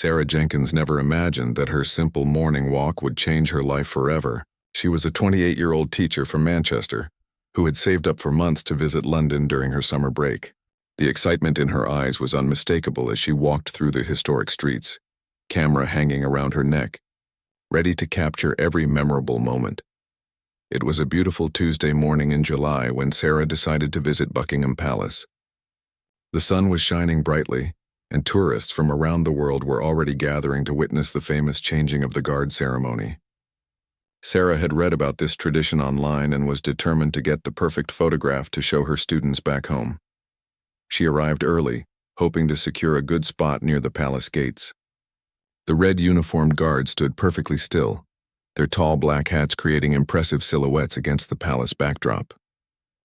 Sarah Jenkins never imagined that her simple morning walk would change her life forever. She was a 28-year-old teacher from Manchester who had saved up for months to visit London during her summer break. The excitement in her eyes was unmistakable as she walked through the historic streets, camera hanging around her neck, ready to capture every memorable moment. It was a beautiful Tuesday morning in July when Sarah decided to visit Buckingham Palace. The sun was shining brightly, and tourists from around the world were already gathering to witness the famous changing of the guard ceremony. Sarah had read about this tradition online and was determined to get the perfect photograph to show her students back home. She arrived early, hoping to secure a good spot near the palace gates. The red uniformed guards stood perfectly still, their tall black hats creating impressive silhouettes against the palace backdrop.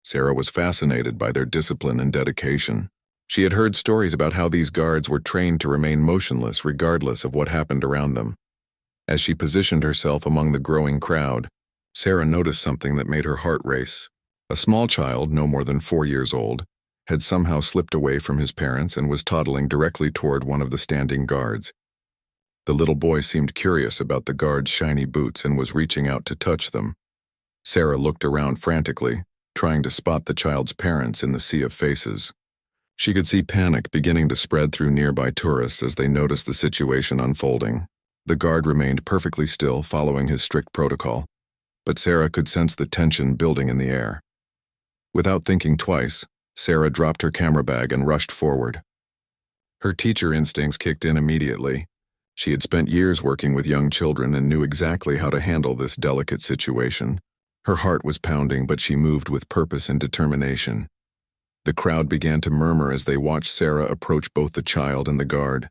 Sarah was fascinated by their discipline and dedication. She had heard stories about how these guards were trained to remain motionless regardless of what happened around them. As she positioned herself among the growing crowd, Sarah noticed something that made her heart race. A small child, no more than 4 years old, had somehow slipped away from his parents and was toddling directly toward one of the standing guards. The little boy seemed curious about the guard's shiny boots and was reaching out to touch them. Sarah looked around frantically, trying to spot the child's parents in the sea of faces. She could see panic beginning to spread through nearby tourists as they noticed the situation unfolding. The guard remained perfectly still, following his strict protocol, but Sarah could sense the tension building in the air. Without thinking twice, Sarah dropped her camera bag and rushed forward. Her teacher instincts kicked in immediately. She had spent years working with young children and knew exactly how to handle this delicate situation. Her heart was pounding, but she moved with purpose and determination. The crowd began to murmur as they watched Sarah approach both the child and the guard.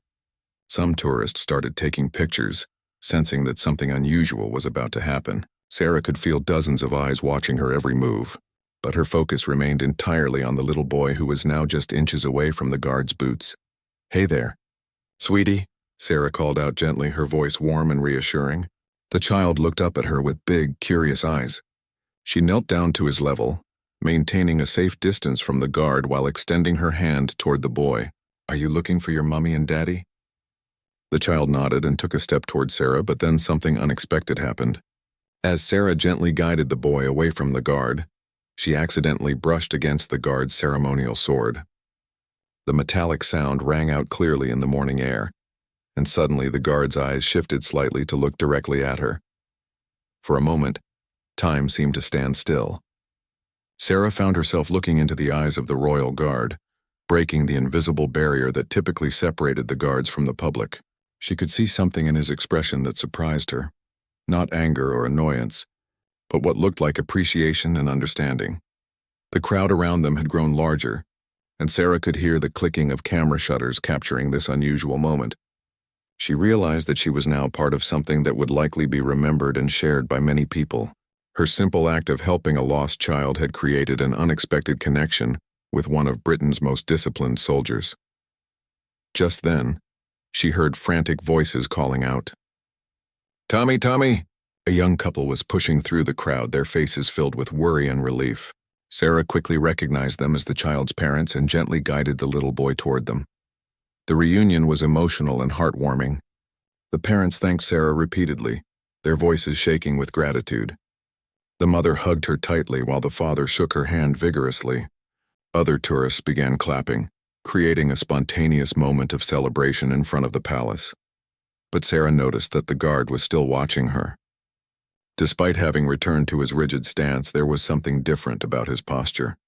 Some tourists started taking pictures, sensing that something unusual was about to happen. Sarah could feel dozens of eyes watching her every move, but her focus remained entirely on the little boy who was now just inches away from the guard's boots. "Hey there, sweetie," Sarah called out gently, her voice warm and reassuring. The child looked up at her with big, curious eyes. She knelt down to his level, maintaining a safe distance from the guard while extending her hand toward the boy. "Are you looking for your mommy and daddy?" The child nodded and took a step toward Sarah, but then something unexpected happened. As Sarah gently guided the boy away from the guard, she accidentally brushed against the guard's ceremonial sword. The metallic sound rang out clearly in the morning air, and suddenly the guard's eyes shifted slightly to look directly at her. For a moment, time seemed to stand still. Sarah found herself looking into the eyes of the royal guard, breaking the invisible barrier that typically separated the guards from the public. She could see something in his expression that surprised her. Not anger or annoyance, but what looked like appreciation and understanding. The crowd around them had grown larger, and Sarah could hear the clicking of camera shutters capturing this unusual moment. She realized that she was now part of something that would likely be remembered and shared by many people. Her simple act of helping a lost child had created an unexpected connection with one of Britain's most disciplined soldiers. Just then, she heard frantic voices calling out. "Tommy, Tommy!" A young couple was pushing through the crowd, their faces filled with worry and relief. Sarah quickly recognized them as the child's parents and gently guided the little boy toward them. The reunion was emotional and heartwarming. The parents thanked Sarah repeatedly, their voices shaking with gratitude. The mother hugged her tightly while the father shook her hand vigorously. Other tourists began clapping, creating a spontaneous moment of celebration in front of the palace. But Sarah noticed that the guard was still watching her. Despite having returned to his rigid stance, there was something different about his posture.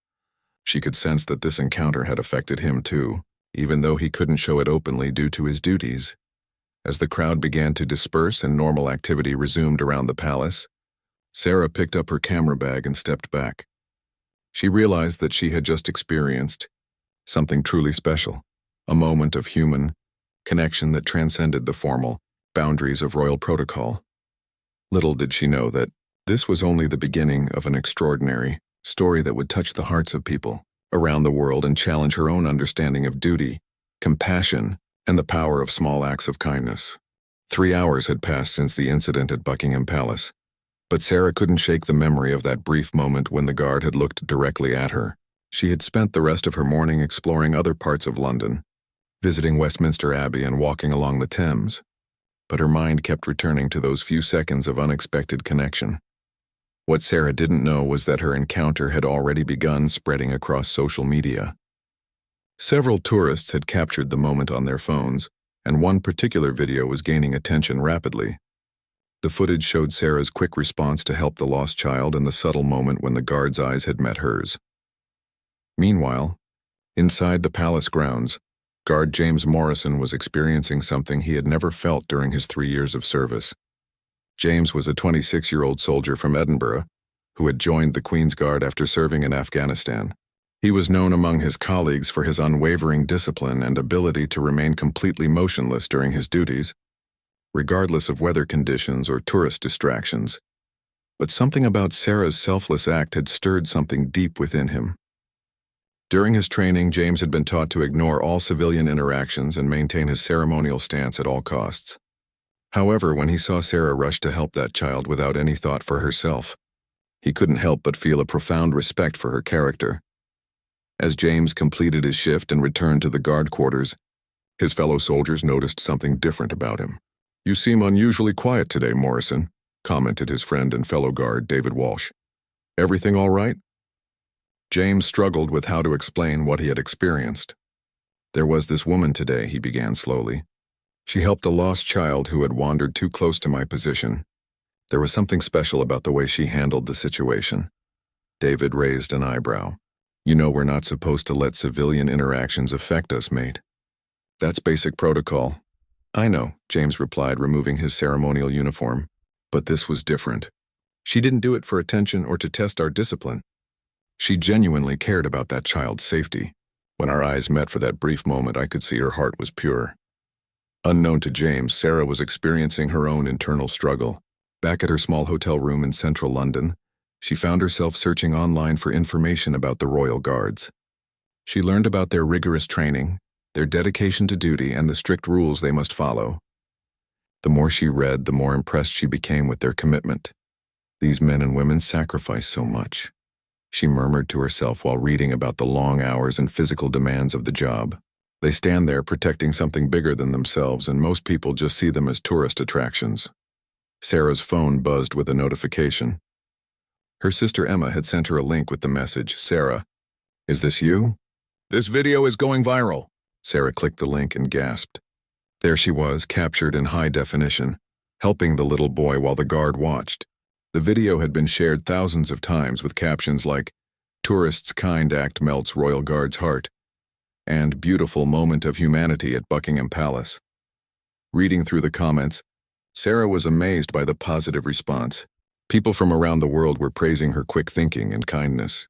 She could sense that this encounter had affected him too, even though he couldn't show it openly due to his duties. As the crowd began to disperse and normal activity resumed around the palace, Sarah picked up her camera bag and stepped back. She realized that she had just experienced something truly special, a moment of human connection that transcended the formal boundaries of royal protocol. Little did she know that this was only the beginning of an extraordinary story that would touch the hearts of people around the world and challenge her own understanding of duty, compassion, and the power of small acts of kindness. 3 hours had passed since the incident at Buckingham Palace, but Sarah couldn't shake the memory of that brief moment when the guard had looked directly at her. She had spent the rest of her morning exploring other parts of London, visiting Westminster Abbey and walking along the Thames, but her mind kept returning to those few seconds of unexpected connection. What Sarah didn't know was that her encounter had already begun spreading across social media. Several tourists had captured the moment on their phones, and one particular video was gaining attention rapidly. The footage showed Sarah's quick response to help the lost child and the subtle moment when the guard's eyes had met hers. Meanwhile, inside the palace grounds, Guard James Morrison was experiencing something he had never felt during his 3 years of service. James was a 26-year-old soldier from Edinburgh who had joined the Queen's Guard after serving in Afghanistan. He was known among his colleagues for his unwavering discipline and ability to remain completely motionless during his duties, regardless of weather conditions or tourist distractions. But something about Sarah's selfless act had stirred something deep within him. During his training, James had been taught to ignore all civilian interactions and maintain his ceremonial stance at all costs. However, when he saw Sarah rush to help that child without any thought for herself, he couldn't help but feel a profound respect for her character. As James completed his shift and returned to the guard quarters, his fellow soldiers noticed something different about him. "You seem unusually quiet today, Morrison," commented his friend and fellow guard, David Walsh. "Everything all right?" James struggled with how to explain what he had experienced. "There was this woman today," he began slowly. "She helped a lost child who had wandered too close to my position. There was something special about the way she handled the situation." David raised an eyebrow. "You know we're not supposed to let civilian interactions affect us, mate." "That's basic protocol." "I know," James replied, removing his ceremonial uniform. "But this was different. She didn't do it for attention or to test our discipline. She genuinely cared about that child's safety. When our eyes met for that brief moment, I could see her heart was pure." Unknown to James, Sarah was experiencing her own internal struggle. Back at her small hotel room in central London, she found herself searching online for information about the Royal Guards. She learned about their rigorous training, their dedication to duty, and the strict rules they must follow. The more she read, the more impressed she became with their commitment. "These men and women sacrifice so much," she murmured to herself while reading about the long hours and physical demands of the job. "They stand there protecting something bigger than themselves, and most people just see them as tourist attractions." Sarah's phone buzzed with a notification. Her sister Emma had sent her a link with the message, "Sarah, is this you?" "This video is going viral." Sarah clicked the link and gasped. There she was, captured in high definition, helping the little boy while the guard watched. The video had been shared thousands of times with captions like, "Tourist's kind act melts Royal Guard's heart," and "Beautiful moment of humanity at Buckingham Palace." Reading through the comments, Sarah was amazed by the positive response. People from around the world were praising her quick thinking and kindness.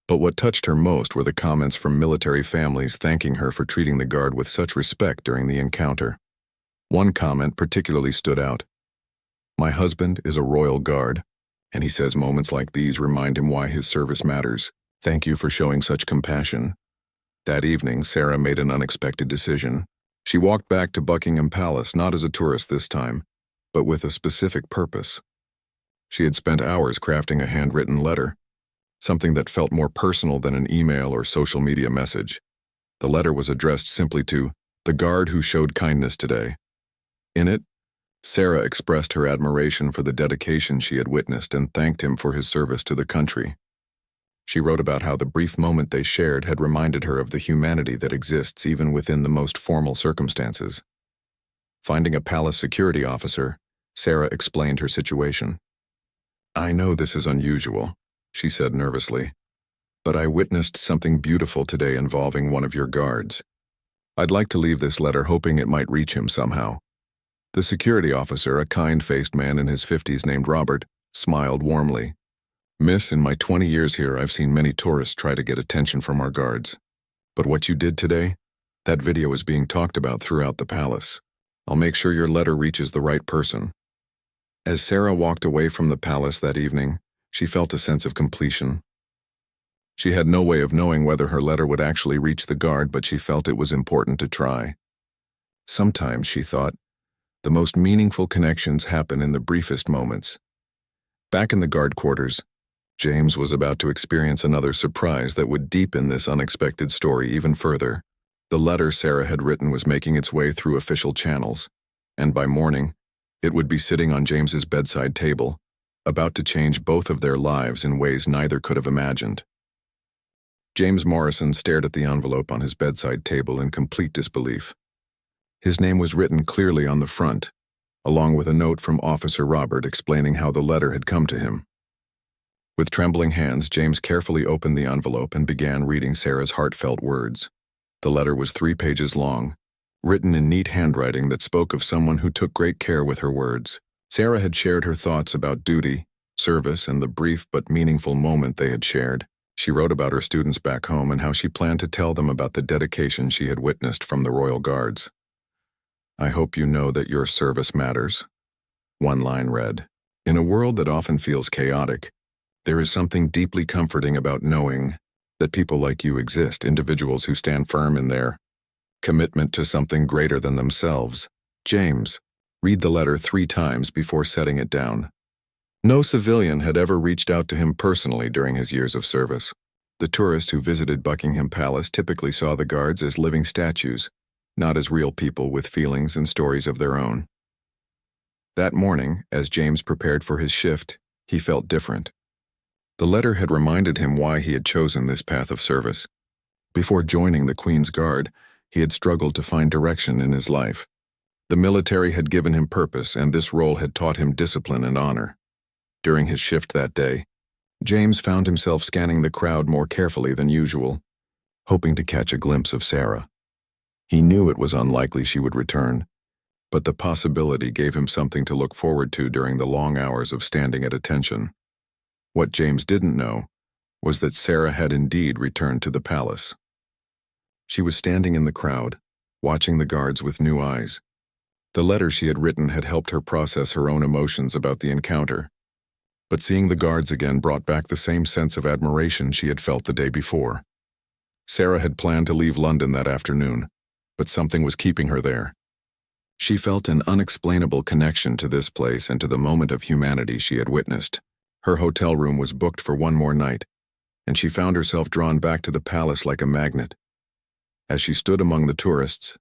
But what touched her most were the comments from military families thanking her for treating the guard with such respect during the encounter. One comment particularly stood out. "My husband is a Royal Guard, and he says moments like these remind him why his service matters. Thank you for showing such compassion." That evening, Sarah made an unexpected decision. She walked back to Buckingham Palace, not as a tourist this time, but with a specific purpose. She had spent hours crafting a handwritten letter, something that felt more personal than an email or social media message. The letter was addressed simply to "the guard who showed kindness today." In it, Sarah expressed her admiration for the dedication she had witnessed and thanked him for his service to the country. She wrote about how the brief moment they shared had reminded her of the humanity that exists even within the most formal circumstances. Finding a palace security officer, Sarah explained her situation. "I know this is unusual," she said nervously, "but I witnessed something beautiful today involving one of your guards. I'd like to leave this letter hoping it might reach him somehow." The security officer, a kind-faced man in his 50s named Robert, smiled warmly. "Miss, in my 20 years here, I've seen many tourists try to get attention from our guards. But what you did today, that video is being talked about throughout the palace. I'll make sure your letter reaches the right person." As Sarah walked away from the palace that evening, she felt a sense of completion. She had no way of knowing whether her letter would actually reach the guard, but she felt it was important to try. Sometimes, she thought, the most meaningful connections happen in the briefest moments. Back in the guard quarters, James was about to experience another surprise that would deepen this unexpected story even further. The letter Sarah had written was making its way through official channels, and by morning, it would be sitting on James's bedside table, about to change both of their lives in ways neither could have imagined. James Morrison stared at the envelope on his bedside table in complete disbelief. His name was written clearly on the front, along with a note from Officer Robert explaining how the letter had come to him. With trembling hands, James carefully opened the envelope and began reading Sarah's heartfelt words. The letter was 3 pages long, written in neat handwriting that spoke of someone who took great care with her words. Sarah had shared her thoughts about duty, service, and the brief but meaningful moment they had shared. She wrote about her students back home and how she planned to tell them about the dedication she had witnessed from the Royal Guards. "I hope you know that your service matters," one line read. "In a world that often feels chaotic, there is something deeply comforting about knowing that people like you exist, individuals who stand firm in their commitment to something greater than themselves." James, read the letter 3 times before setting it down. No civilian had ever reached out to him personally during his years of service. The tourists who visited Buckingham Palace typically saw the guards as living statues, not as real people with feelings and stories of their own. That morning, as James prepared for his shift, he felt different. The letter had reminded him why he had chosen this path of service. Before joining the Queen's Guard, he had struggled to find direction in his life. The military had given him purpose, and this role had taught him discipline and honor. During his shift that day, James found himself scanning the crowd more carefully than usual, hoping to catch a glimpse of Sarah. He knew it was unlikely she would return, but the possibility gave him something to look forward to during the long hours of standing at attention. What James didn't know was that Sarah had indeed returned to the palace. She was standing in the crowd, watching the guards with new eyes. The letter she had written had helped her process her own emotions about the encounter, but seeing the guards again brought back the same sense of admiration she had felt the day before. Sarah had planned to leave London that afternoon, but something was keeping her there. She felt an unexplainable connection to this place and to the moment of humanity she had witnessed. Her hotel room was booked for one more night, and she found herself drawn back to the palace like a magnet. As she stood among the tourists,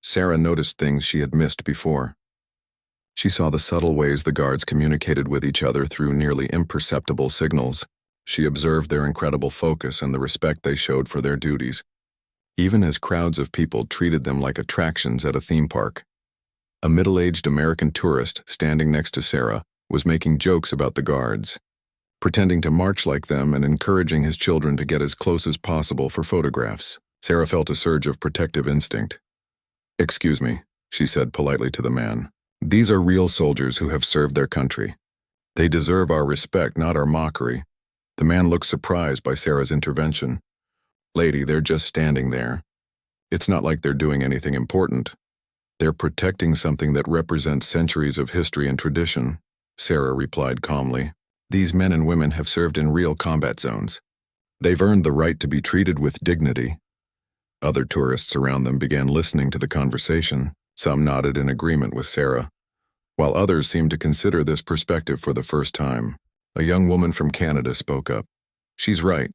Sarah noticed things she had missed before. She saw the subtle ways the guards communicated with each other through nearly imperceptible signals. She observed their incredible focus and the respect they showed for their duties, even as crowds of people treated them like attractions at a theme park. A middle-aged American tourist standing next to Sarah was making jokes about the guards, pretending to march like them and encouraging his children to get as close as possible for photographs. Sarah felt a surge of protective instinct. "Excuse me," she said politely to the man. "These are real soldiers who have served their country. They deserve our respect, not our mockery." The man looked surprised by Sarah's intervention. "Lady, they're just standing there. It's not like they're doing anything important. They're protecting something that represents centuries of history and tradition," Sarah replied calmly. "These men and women have served in real combat zones. They've earned the right to be treated with dignity." Other tourists around them began listening to the conversation. Some nodded in agreement with Sarah, while others seemed to consider this perspective for the first time. A young woman from Canada spoke up. "She's right.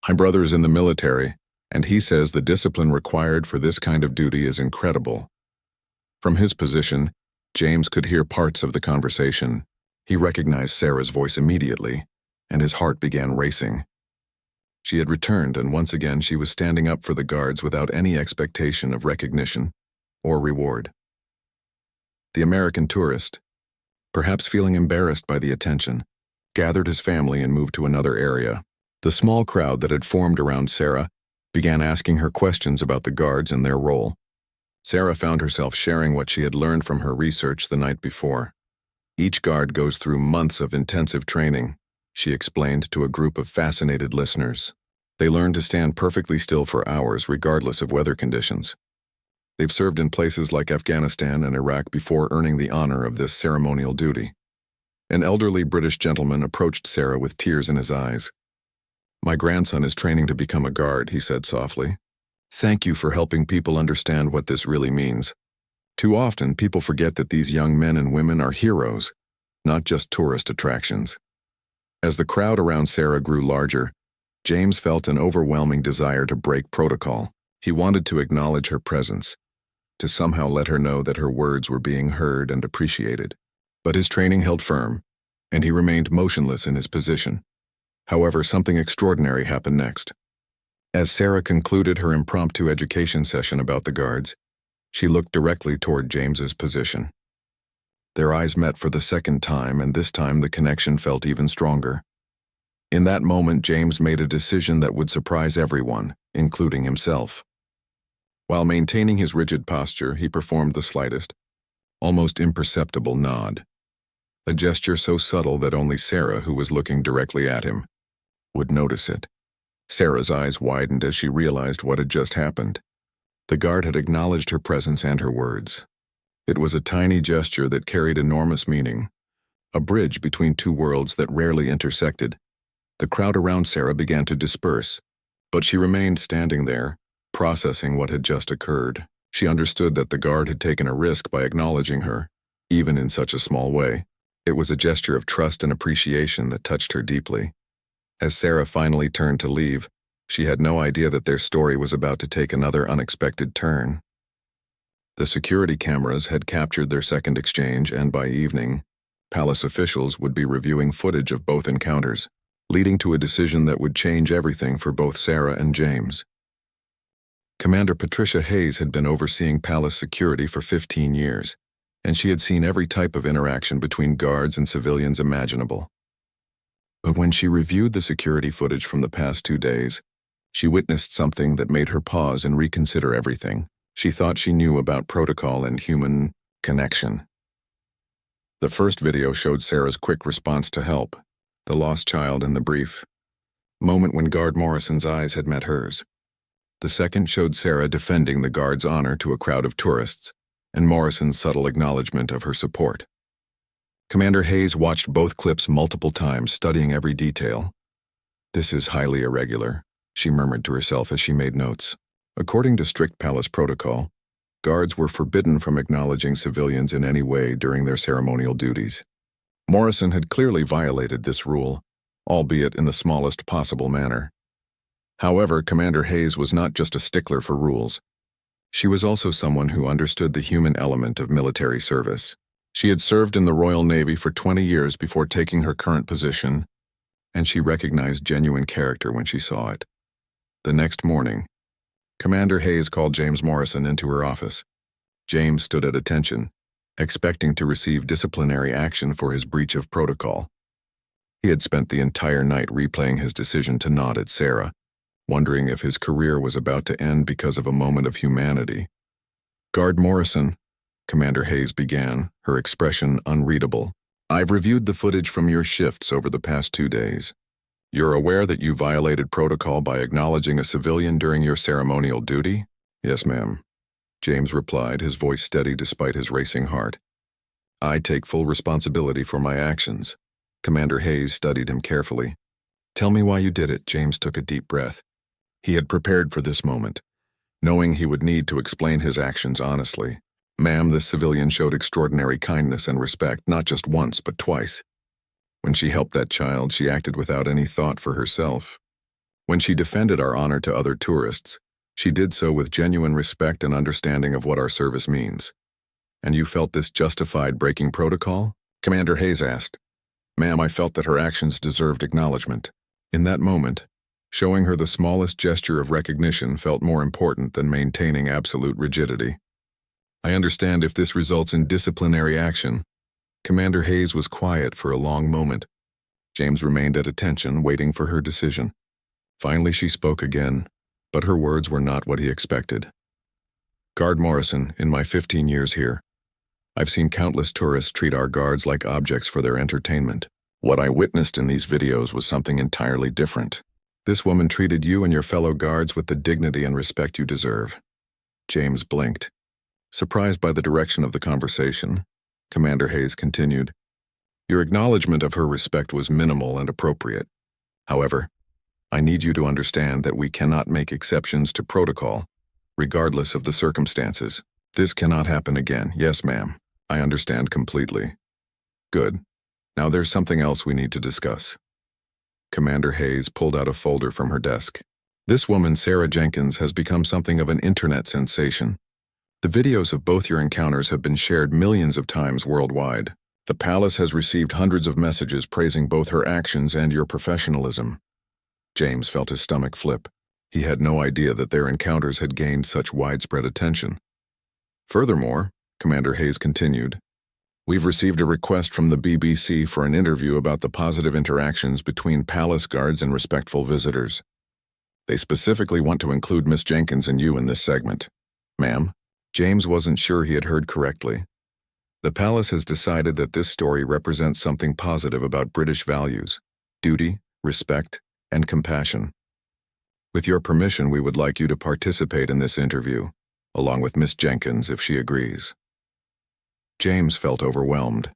My brother's in the military, and he says the discipline required for this kind of duty is incredible." From his position, James could hear parts of the conversation. He recognized Sarah's voice immediately, and his heart began racing. She had returned, and once again she was standing up for the guards without any expectation of recognition or reward. The American tourist, perhaps feeling embarrassed by the attention, gathered his family and moved to another area. The small crowd that had formed around Sarah began asking her questions about the guards and their role. Sarah found herself sharing what she had learned from her research the night before. "Each guard goes through months of intensive training," she explained to a group of fascinated listeners. "They learn to stand perfectly still for hours regardless of weather conditions. They've served in places like Afghanistan and Iraq before earning the honor of this ceremonial duty." An elderly British gentleman approached Sarah with tears in his eyes. "My grandson is training to become a guard," he said softly. "Thank you for helping people understand what this really means. Too often, people forget that these young men and women are heroes, not just tourist attractions." As the crowd around Sarah grew larger, James felt an overwhelming desire to break protocol. He wanted to acknowledge her presence, to somehow let her know that her words were being heard and appreciated. But his training held firm, and he remained motionless in his position. However, something extraordinary happened next. As Sarah concluded her impromptu education session about the guards, she looked directly toward James's position. Their eyes met for the second time, and this time the connection felt even stronger. In that moment, James made a decision that would surprise everyone, including himself. While maintaining his rigid posture, he performed the slightest, almost imperceptible nod. A gesture so subtle that only Sarah, who was looking directly at him, would notice it. Sarah's eyes widened as she realized what had just happened. The guard had acknowledged her presence and her words. It was a tiny gesture that carried enormous meaning, a bridge between two worlds that rarely intersected. The crowd around Sarah began to disperse, but she remained standing there, processing what had just occurred. She understood that the guard had taken a risk by acknowledging her, even in such a small way. It was a gesture of trust and appreciation that touched her deeply. As Sarah finally turned to leave, she had no idea that their story was about to take another unexpected turn. The security cameras had captured their second exchange, and by evening, palace officials would be reviewing footage of both encounters, leading to a decision that would change everything for both Sarah and James. Commander Patricia Hayes had been overseeing palace security for 15 years, and she had seen every type of interaction between guards and civilians imaginable. But when she reviewed the security footage from the past 2 days, she witnessed something that made her pause and reconsider everything she thought she knew about protocol and human connection. The first video showed Sarah's quick response to help, the lost child in the brief moment when Guard Morrison's eyes had met hers. The second showed Sarah defending the guard's honor to a crowd of tourists, and Morrison's subtle acknowledgement of her support. Commander Hayes watched both clips multiple times, studying every detail. "This is highly irregular," she murmured to herself as she made notes. According to strict palace protocol, guards were forbidden from acknowledging civilians in any way during their ceremonial duties. Morrison had clearly violated this rule, albeit in the smallest possible manner. However, Commander Hayes was not just a stickler for rules. She was also someone who understood the human element of military service. She had served in the Royal Navy for 20 years before taking her current position, and she recognized genuine character when she saw it. The next morning, Commander Hayes called James Morrison into her office. James stood at attention, expecting to receive disciplinary action for his breach of protocol. He had spent the entire night replaying his decision to nod at Sarah, wondering if his career was about to end because of a moment of humanity. "Guard Morrison," Commander Hayes began, her expression unreadable. "I've reviewed the footage from your shifts over the past 2 days. You're aware that you violated protocol by acknowledging a civilian during your ceremonial duty?" "Yes, ma'am," James replied, his voice steady despite his racing heart. "I take full responsibility for my actions." Commander Hayes studied him carefully. "Tell me why you did it." James took a deep breath. He had prepared for this moment, knowing he would need to explain his actions honestly. "Ma'am, this civilian showed extraordinary kindness and respect, not just once, but twice. When she helped that child, she acted without any thought for herself. When she defended our honor to other tourists, she did so with genuine respect and understanding of what our service means." "And you felt this justified breaking protocol?" Commander Hayes asked. "Ma'am, I felt that her actions deserved acknowledgement. In that moment, showing her the smallest gesture of recognition felt more important than maintaining absolute rigidity. I understand if this results in disciplinary action." Commander Hayes was quiet for a long moment. James remained at attention, waiting for her decision. Finally, she spoke again, but her words were not what he expected. "Guard Morrison, in my 15 years here, I've seen countless tourists treat our guards like objects for their entertainment. What I witnessed in these videos was something entirely different. This woman treated you and your fellow guards with the dignity and respect you deserve." James blinked. Surprised by the direction of the conversation, Commander Hayes continued, "Your acknowledgement of her respect was minimal and appropriate. However, I need you to understand that we cannot make exceptions to protocol, regardless of the circumstances. This cannot happen again." "Yes, ma'am. I understand completely." "Good. Now there's something else we need to discuss." Commander Hayes pulled out a folder from her desk. This woman, Sarah Jenkins, has become something of an internet sensation. The videos of both your encounters have been shared millions of times worldwide. The palace has received hundreds of messages praising both her actions and your professionalism. James felt his stomach flip. He had no idea that their encounters had gained such widespread attention. Furthermore, Commander Hayes continued, we've received a request from the BBC for an interview about the positive interactions between palace guards and respectful visitors. They specifically want to include Miss Jenkins and you in this segment. Ma'am, James wasn't sure he had heard correctly. The palace has decided that this story represents something positive about British values, duty, respect, and compassion. With your permission, we would like you to participate in this interview, along with Miss Jenkins if she agrees. James felt overwhelmed.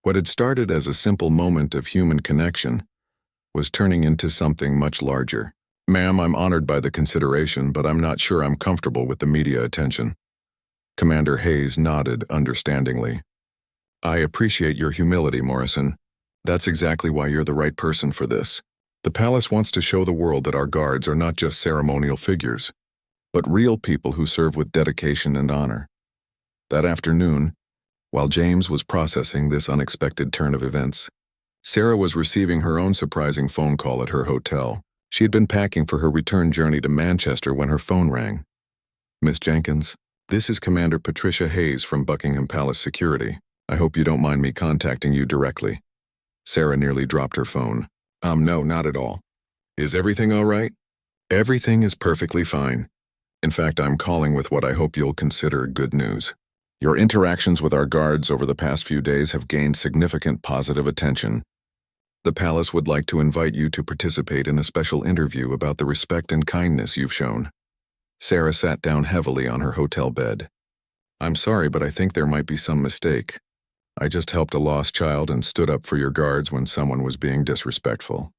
What had started as a simple moment of human connection was turning into something much larger. Ma'am, I'm honored by the consideration, but I'm not sure I'm comfortable with the media attention. Commander Hayes nodded understandingly. I appreciate your humility, Morrison. That's exactly why you're the right person for this. The palace wants to show the world that our guards are not just ceremonial figures, but real people who serve with dedication and honor. That afternoon, while James was processing this unexpected turn of events, Sarah was receiving her own surprising phone call at her hotel. She had been packing for her return journey to Manchester when her phone rang. Miss Jenkins, this is Commander Patricia Hayes from Buckingham Palace Security. I hope you don't mind me contacting you directly. Sarah nearly dropped her phone. No, not at all. Is everything all right? Everything is perfectly fine. In fact, I'm calling with what I hope you'll consider good news. Your interactions with our guards over the past few days have gained significant positive attention. The palace would like to invite you to participate in a special interview about the respect and kindness you've shown. Sarah sat down heavily on her hotel bed. I'm sorry, but I think there might be some mistake. I just helped a lost child and stood up for your guards when someone was being disrespectful.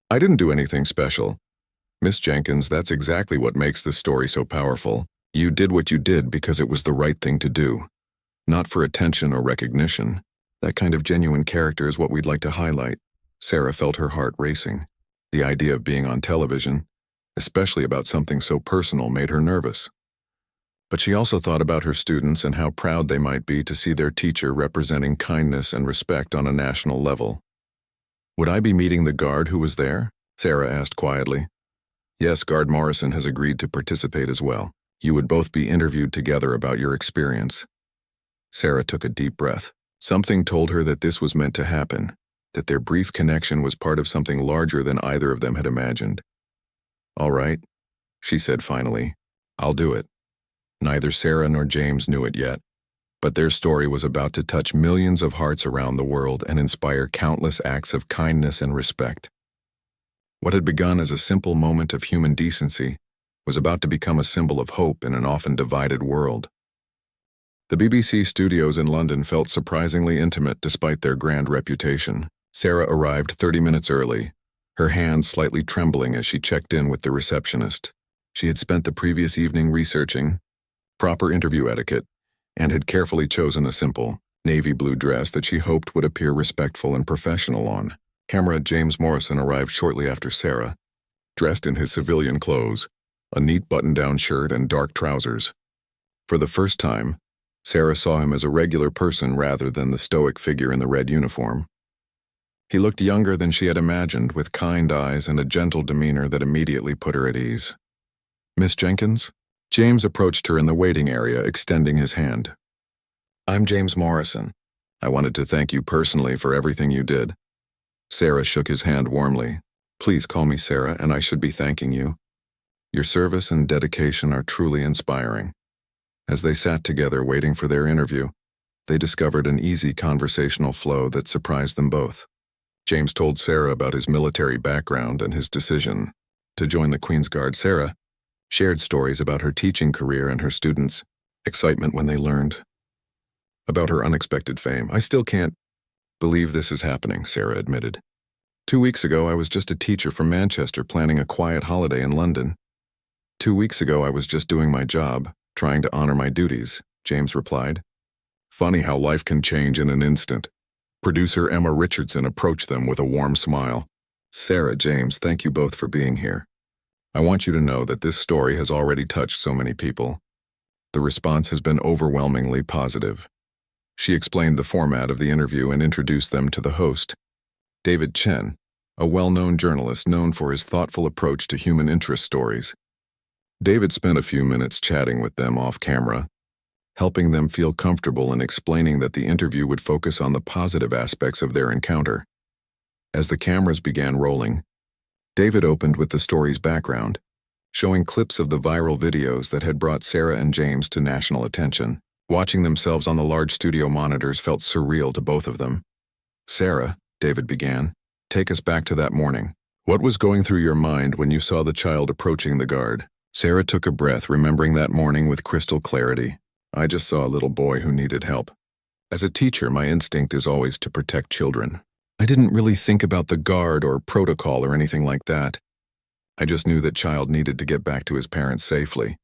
I didn't do anything special. Miss Jenkins, that's exactly what makes this story so powerful. You did what you did because it was the right thing to do. Not for attention or recognition. That kind of genuine character is what we'd like to highlight. Sarah felt her heart racing. The idea of being on television, especially about something so personal, made her nervous. But she also thought about her students and how proud they might be to see their teacher representing kindness and respect on a national level. Would I be meeting the guard who was there? Sarah asked quietly. Yes, Guard Morrison has agreed to participate as well. You would both be interviewed together about your experience. Sarah took a deep breath. Something told her that this was meant to happen, that their brief connection was part of something larger than either of them had imagined. All right, she said finally. I'll do it. Neither Sarah nor James knew it yet, but their story was about to touch millions of hearts around the world and inspire countless acts of kindness and respect. What had begun as a simple moment of human decency was about to become a symbol of hope in an often divided world. The BBC studios in London felt surprisingly intimate despite their grand reputation. Sarah arrived 30 minutes early, her hands slightly trembling as she checked in with the receptionist. She had spent the previous evening researching proper interview etiquette and had carefully chosen a simple, navy blue dress that she hoped would appear respectful and professional on. Camera James Morrison arrived shortly after Sarah, dressed in his civilian clothes, a neat button-down shirt and dark trousers. For the first time, Sarah saw him as a regular person rather than the stoic figure in the red uniform. He looked younger than she had imagined, with kind eyes and a gentle demeanor that immediately put her at ease. Miss Jenkins? James approached her in the waiting area, extending his hand. I'm James Morrison. I wanted to thank you personally for everything you did. Sarah shook his hand warmly. Please call me Sarah, and I should be thanking you. Your service and dedication are truly inspiring. As they sat together waiting for their interview, they discovered an easy conversational flow that surprised them both. James told Sarah about his military background and his decision to join the Queen's Guard. Sarah shared stories about her teaching career and her students' excitement when they learned about her unexpected fame. I still can't believe this is happening, Sarah admitted. 2 weeks ago, I was just a teacher from Manchester planning a quiet holiday in London. 2 weeks ago, I was just doing my job, trying to honor my duties, James replied. Funny how life can change in an instant. Producer Emma Richardson approached them with a warm smile. Sarah, James, thank you both for being here. I want you to know that this story has already touched so many people. The response has been overwhelmingly positive. She explained the format of the interview and introduced them to the host, David Chen, a well-known journalist known for his thoughtful approach to human interest stories. David spent a few minutes chatting with them off camera, helping them feel comfortable and explaining that the interview would focus on the positive aspects of their encounter. As the cameras began rolling, David opened with the story's background, showing clips of the viral videos that had brought Sarah and James to national attention. Watching themselves on the large studio monitors felt surreal to both of them. "Sarah," David began, "take us back to that morning. What was going through your mind when you saw the child approaching the guard?" Sarah took a breath, remembering that morning with crystal clarity. "I just saw a little boy who needed help. As a teacher, my instinct is always to protect children. I didn't really think about the guard or protocol or anything like that. I just knew that child needed to get back to his parents safely."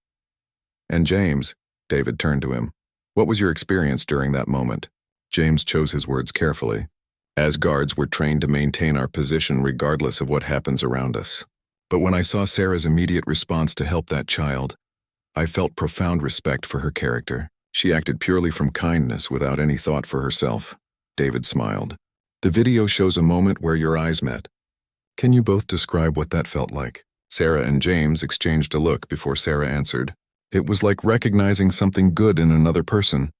"And James," David turned to him, "what was your experience during that moment?" James chose his words carefully. "As guards, we're trained to maintain our position regardless of what happens around us. But when I saw Sarah's immediate response to help that child, I felt profound respect for her character. She acted purely from kindness without any thought for herself." David smiled. "The video shows a moment where your eyes met. Can you both describe what that felt like?" Sarah and James exchanged a look before Sarah answered. "It was like recognizing something good in another person.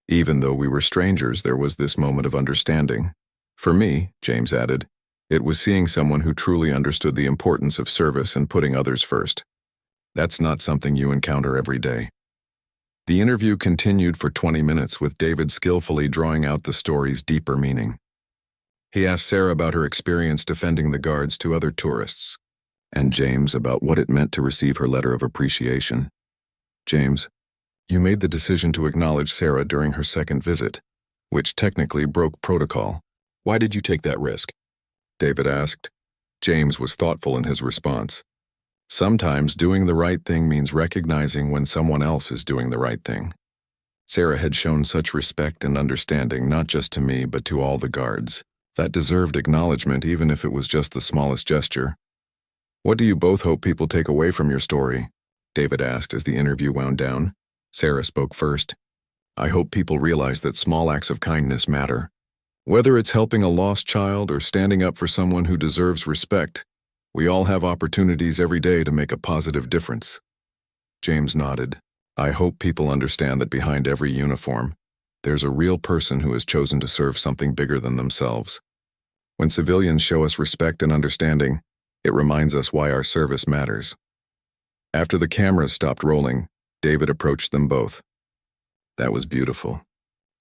Even though we were strangers, there was this moment of understanding. For me," James added, "it was seeing someone who truly understood the importance of service and putting others first. That's not something you encounter every day." The interview continued for 20 minutes with David skillfully drawing out the story's deeper meaning. He asked Sarah about her experience defending the guards to other tourists, and James about what it meant to receive her letter of appreciation. "James, you made the decision to acknowledge Sarah during her second visit, which technically broke protocol. Why did you take that risk?" David asked. James was thoughtful in his response. "Sometimes doing the right thing means recognizing when someone else is doing the right thing. Sarah had shown such respect and understanding not just to me but to all the guards. That deserved acknowledgement even if it was just the smallest gesture." "What do you both hope people take away from your story?" David asked as the interview wound down. Sarah spoke first. "I hope people realize that small acts of kindness matter. Whether it's helping a lost child or standing up for someone who deserves respect, we all have opportunities every day to make a positive difference." James nodded. "I hope people understand that behind every uniform, there's a real person who has chosen to serve something bigger than themselves. When civilians show us respect and understanding, it reminds us why our service matters." After the cameras stopped rolling, David approached them both. "That was beautiful.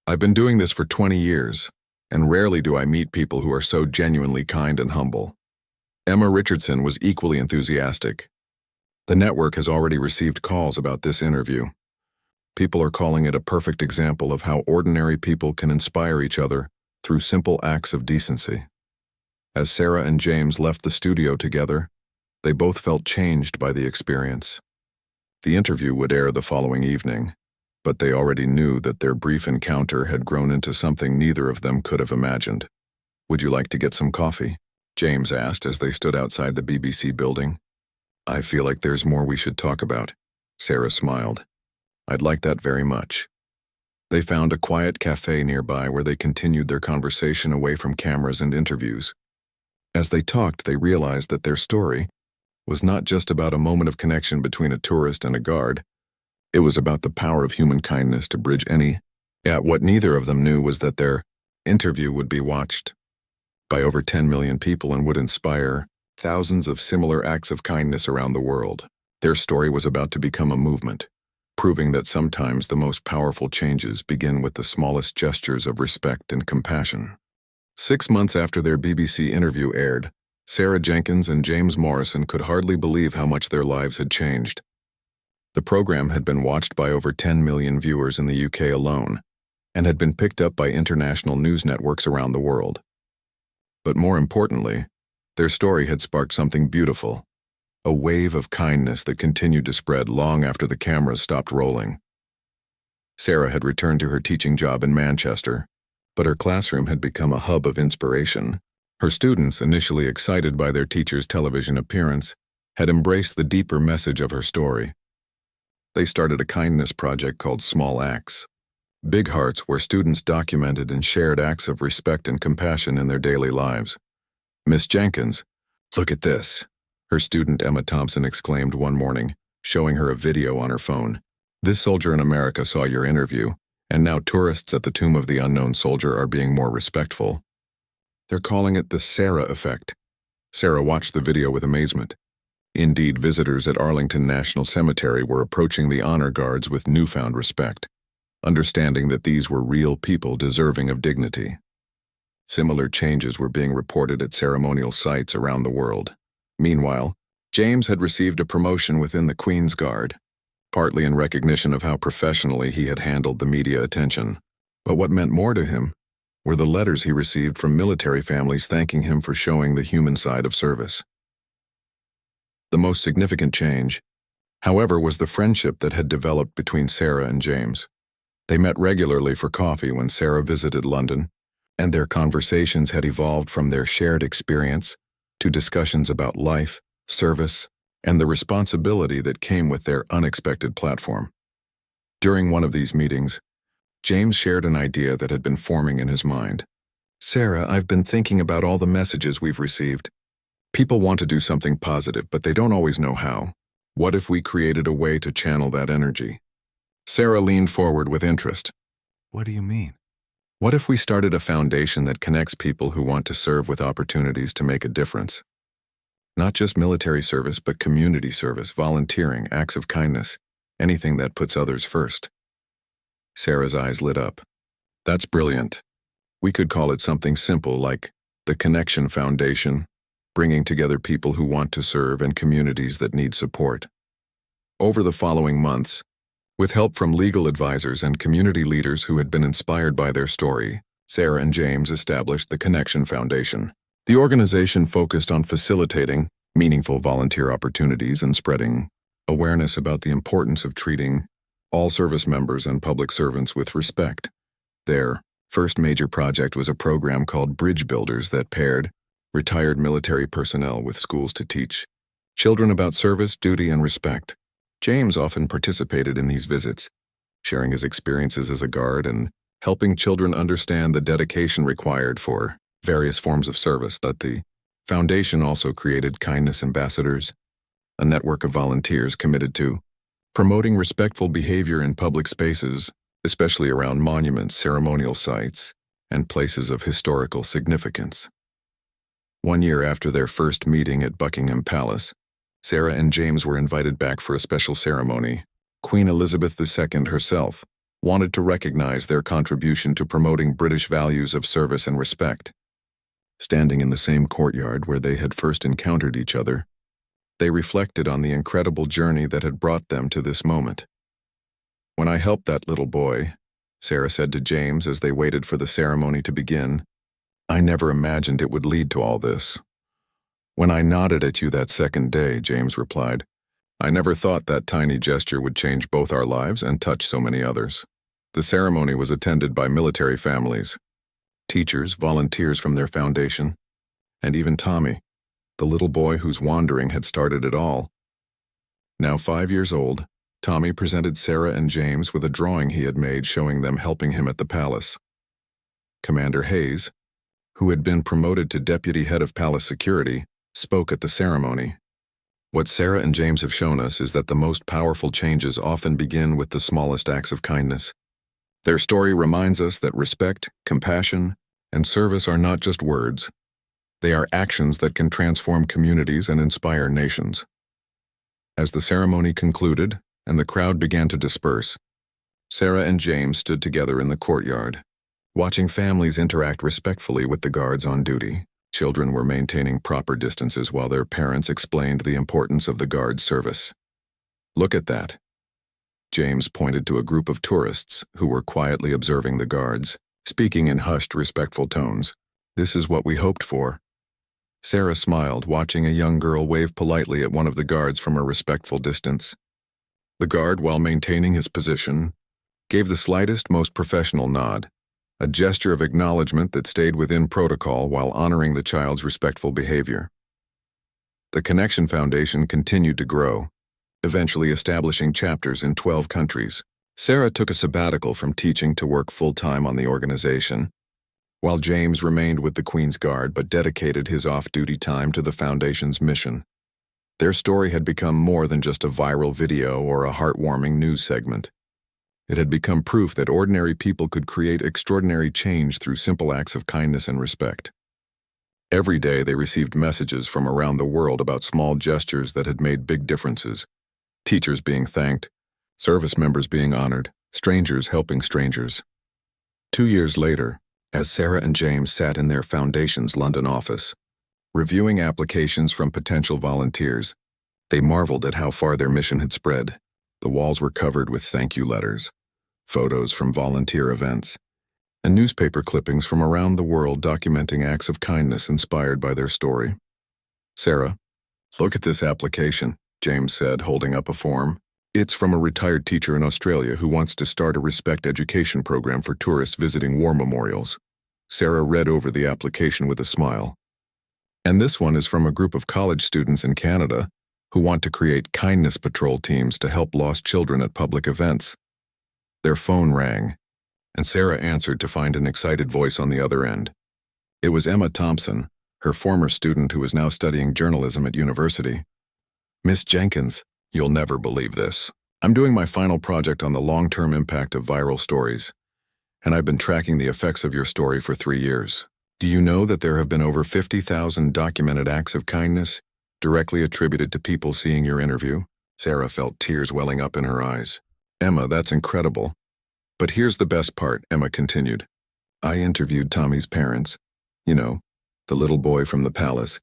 I've been doing this for 20 years, and rarely do I meet people who are so genuinely kind and humble." Emma Richardson was equally enthusiastic. "The network has already received calls about this interview. People are calling it a perfect example of how ordinary people can inspire each other through simple acts of decency." As Sarah and James left the studio together, they both felt changed by the experience. The interview would air the following evening, but they already knew that their brief encounter had grown into something neither of them could have imagined. "Would you like to get some coffee?" James asked as they stood outside the BBC building. "I feel like there's more we should talk about." Sarah smiled. "I'd like that very much." They found a quiet cafe nearby where they continued their conversation away from cameras and interviews. As they talked, they realized that their story was not just about a moment of connection between a tourist and a guard. It was about the power of human kindness to bridge any. Yet what neither of them knew was that their interview would be watched by over 10 million people and would inspire thousands of similar acts of kindness around the world. Their story was about to become a movement, proving that sometimes the most powerful changes begin with the smallest gestures of respect and compassion. 6 months after their BBC interview aired, Sarah Jenkins and James Morrison could hardly believe how much their lives had changed. The program had been watched by over 10 million viewers in the UK alone, and had been picked up by international news networks around the world. But more importantly, their story had sparked something beautiful, a wave of kindness that continued to spread long after the cameras stopped rolling. Sarah had returned to her teaching job in Manchester, but her classroom had become a hub of inspiration. Her students, initially excited by their teacher's television appearance, had embraced the deeper message of her story. They started a kindness project called Small Acts, Big Hearts, where students documented and shared acts of respect and compassion in their daily lives. "Miss Jenkins, look at this," her student Emma Thompson exclaimed one morning, showing her a video on her phone. "This soldier in America saw your interview, and now tourists at the tomb of the unknown soldier are being more respectful. They're calling it the Sarah effect." Sarah watched the video with amazement. Indeed, visitors at Arlington National Cemetery were approaching the honor guards with newfound respect, understanding that these were real people deserving of dignity. Similar changes were being reported at ceremonial sites around the world. Meanwhile, James had received a promotion within the Queen's Guard, partly in recognition of how professionally he had handled the media attention. But what meant more to him were the letters he received from military families thanking him for showing the human side of service. The most significant change, however, was the friendship that had developed between Sarah and James. They met regularly for coffee when Sarah visited London, and their conversations had evolved from their shared experience to discussions about life, service, and the responsibility that came with their unexpected platform. During one of these meetings, James shared an idea that had been forming in his mind. "Sarah, I've been thinking about all the messages we've received. People want to do something positive, but they don't always know how. What if we created a way to channel that energy?" Sarah leaned forward with interest. "What do you mean?" "What if we started a foundation that connects people who want to serve with opportunities to make a difference? Not just military service, but community service, volunteering, acts of kindness, anything that puts others first." Sarah's eyes lit up. "That's brilliant. We could call it something simple like the Connection Foundation, bringing together people who want to serve and communities that need support." Over the following months, with help from legal advisors and community leaders who had been inspired by their story, Sarah and James established the Connection Foundation. The organization focused on facilitating meaningful volunteer opportunities and spreading awareness about the importance of treating all service members and public servants with respect. Their first major project was a program called Bridge Builders that paired retired military personnel with schools to teach children about service, duty, and respect. James often participated in these visits, sharing his experiences as a guard and helping children understand the dedication required for various forms of service. That the foundation also created kindness ambassadors, a network of volunteers committed to promoting respectful behavior in public spaces, especially around monuments, ceremonial sites, and places of historical significance. 1 year after their first meeting at Buckingham Palace, Sarah and James were invited back for a special ceremony. Queen Elizabeth II herself wanted to recognize their contribution to promoting British values of service and respect. Standing in the same courtyard where they had first encountered each other, they reflected on the incredible journey that had brought them to this moment. "When I helped that little boy," Sarah said to James as they waited for the ceremony to begin, "I never imagined it would lead to all this." "When I nodded at you that second day," James replied, "I never thought that tiny gesture would change both our lives and touch so many others." The ceremony was attended by military families, teachers, volunteers from their foundation, and even Tommy, the little boy whose wandering had started it all. Now 5 years old, Tommy presented Sarah and James with a drawing he had made showing them helping him at the palace. Commander Hayes, who had been promoted to deputy head of palace security, spoke at the ceremony. "What Sarah and James have shown us is that the most powerful changes often begin with the smallest acts of kindness. Their story reminds us that respect, compassion, and service are not just words. They are actions that can transform communities and inspire nations." As the ceremony concluded and the crowd began to disperse, Sarah and James stood together in the courtyard, watching families interact respectfully with the guards on duty. Children were maintaining proper distances while their parents explained the importance of the guard's service. "Look at that." James pointed to a group of tourists who were quietly observing the guards, speaking in hushed, respectful tones. "This is what we hoped for." Sarah smiled, watching a young girl wave politely at one of the guards from a respectful distance. The guard, while maintaining his position, gave the slightest, most professional nod, a gesture of acknowledgement that stayed within protocol while honoring the child's respectful behavior. The Connection Foundation continued to grow, eventually establishing chapters in 12 countries. Sarah took a sabbatical from teaching to work full-time on the organization, while James remained with the Queen's Guard but dedicated his off-duty time to the Foundation's mission. Their story had become more than just a viral video or a heartwarming news segment. It had become proof that ordinary people could create extraordinary change through simple acts of kindness and respect. Every day they received messages from around the world about small gestures that had made big differences. Teachers being thanked, service members being honored, strangers helping strangers. 2 years later, as Sarah and James sat in their Foundation's London office, reviewing applications from potential volunteers, they marveled at how far their mission had spread. The walls were covered with thank you letters, photos from volunteer events, and newspaper clippings from around the world documenting acts of kindness inspired by their story. "Sarah, look at this application," James said, holding up a form. "It's from a retired teacher in Australia who wants to start a respect education program for tourists visiting war memorials." Sarah read over the application with a smile. "And this one is from a group of college students in Canada who want to create kindness patrol teams to help lost children at public events." Their phone rang, and Sarah answered to find an excited voice on the other end. It was Emma Thompson, her former student who is now studying journalism at university. "Miss Jenkins, you'll never believe this. I'm doing my final project on the long-term impact of viral stories, and I've been tracking the effects of your story for 3 years. Do you know that there have been over 50,000 documented acts of kindness directly attributed to people seeing your interview?" Sarah felt tears welling up in her eyes. "Emma, that's incredible. But here's the best part," Emma continued. "I interviewed Tommy's parents. You know, the little boy from the palace.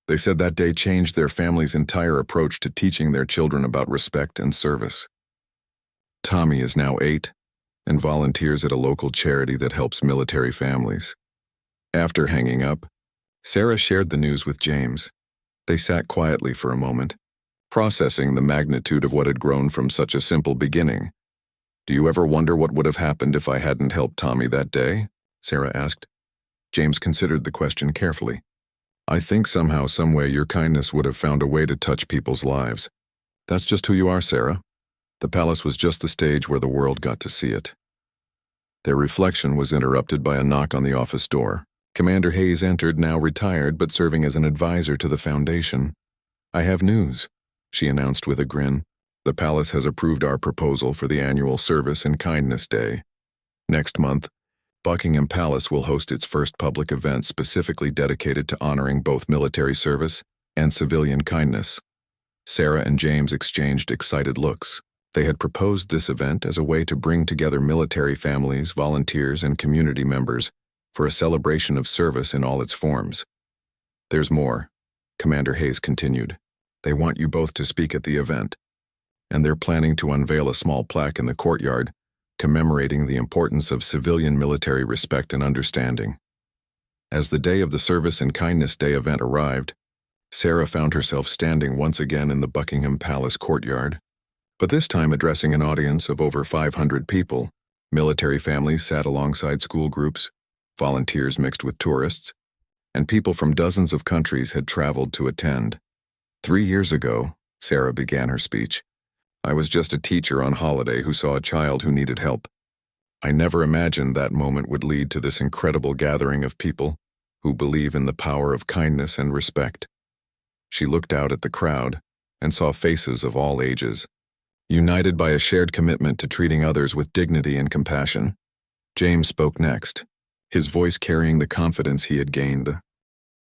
They said that day changed their family's entire approach to teaching their children about respect and service. Tommy is now 8 and volunteers at a local charity that helps military families." After hanging up, Sarah shared the news with James. They sat quietly for a moment, processing the magnitude of what had grown from such a simple beginning. "Do you ever wonder what would have happened if I hadn't helped Tommy that day?" Sarah asked. James considered the question carefully. "I think somehow, someway, your kindness would have found a way to touch people's lives. That's just who you are, Sarah. The palace was just the stage where the world got to see it." Their reflection was interrupted by a knock on the office door. Commander Hayes entered, now retired but serving as an advisor to the Foundation. "I have news," she announced with a grin. "The palace has approved our proposal for the annual Service and Kindness Day. Next month, Buckingham Palace will host its first public event specifically dedicated to honoring both military service and civilian kindness." Sarah and James exchanged excited looks. They had proposed this event as a way to bring together military families, volunteers, and community members for a celebration of service in all its forms. "There's more," Commander Hayes continued. "They want you both to speak at the event, and they're planning to unveil a small plaque in the courtyard commemorating the importance of civilian-military respect and understanding." As the day of the Service and Kindness Day event arrived, Sarah found herself standing once again in the Buckingham Palace courtyard, but this time addressing an audience of over 500 people. Military families sat alongside school groups, volunteers mixed with tourists, and people from dozens of countries had traveled to attend. 3 years ago, Sarah began her speech, "I was just a teacher on holiday who saw a child who needed help. I never imagined that moment would lead to this incredible gathering of people who believe in the power of kindness and respect." She looked out at the crowd and saw faces of all ages, united by a shared commitment to treating others with dignity and compassion. James spoke next, his voice carrying the confidence he had gained.